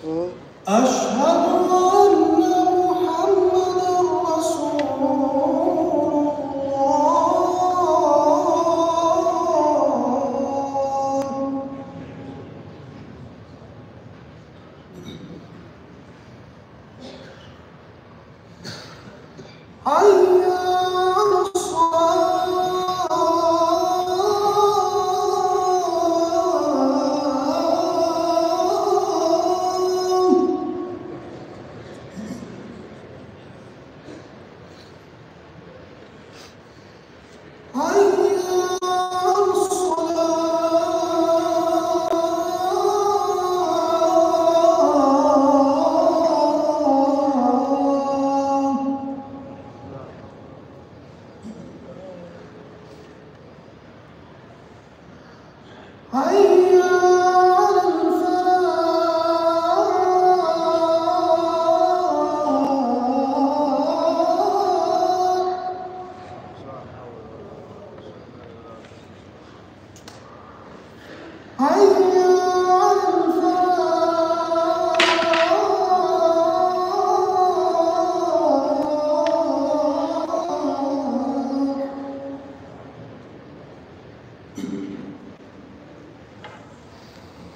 أشهد أن محمدا رسول الله. حي على حي على الفلاح حي على الفلاح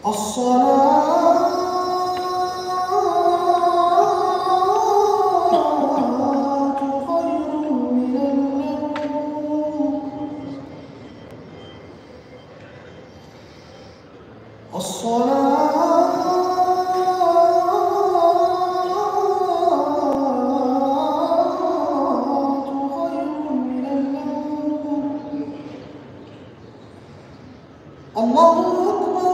الصلاة خير من النوم. الصلاة خير من النوم. الله أكبر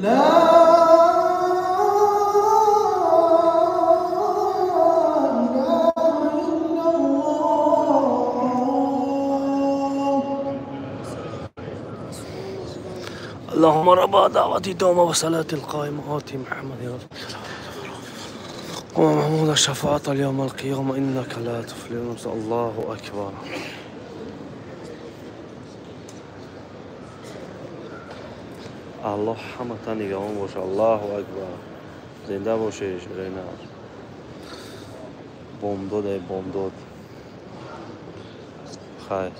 لا اللهم رب دعوتي الدوم وصلاة القائمة آتي محمد يا رب ومحمود الشفاعة اليوم القيامة إنك لا تفلح. الله أكبر. الله حمد نگهبان باشه. الله اکبر. زنده باشه شرینا. بمداد خیر.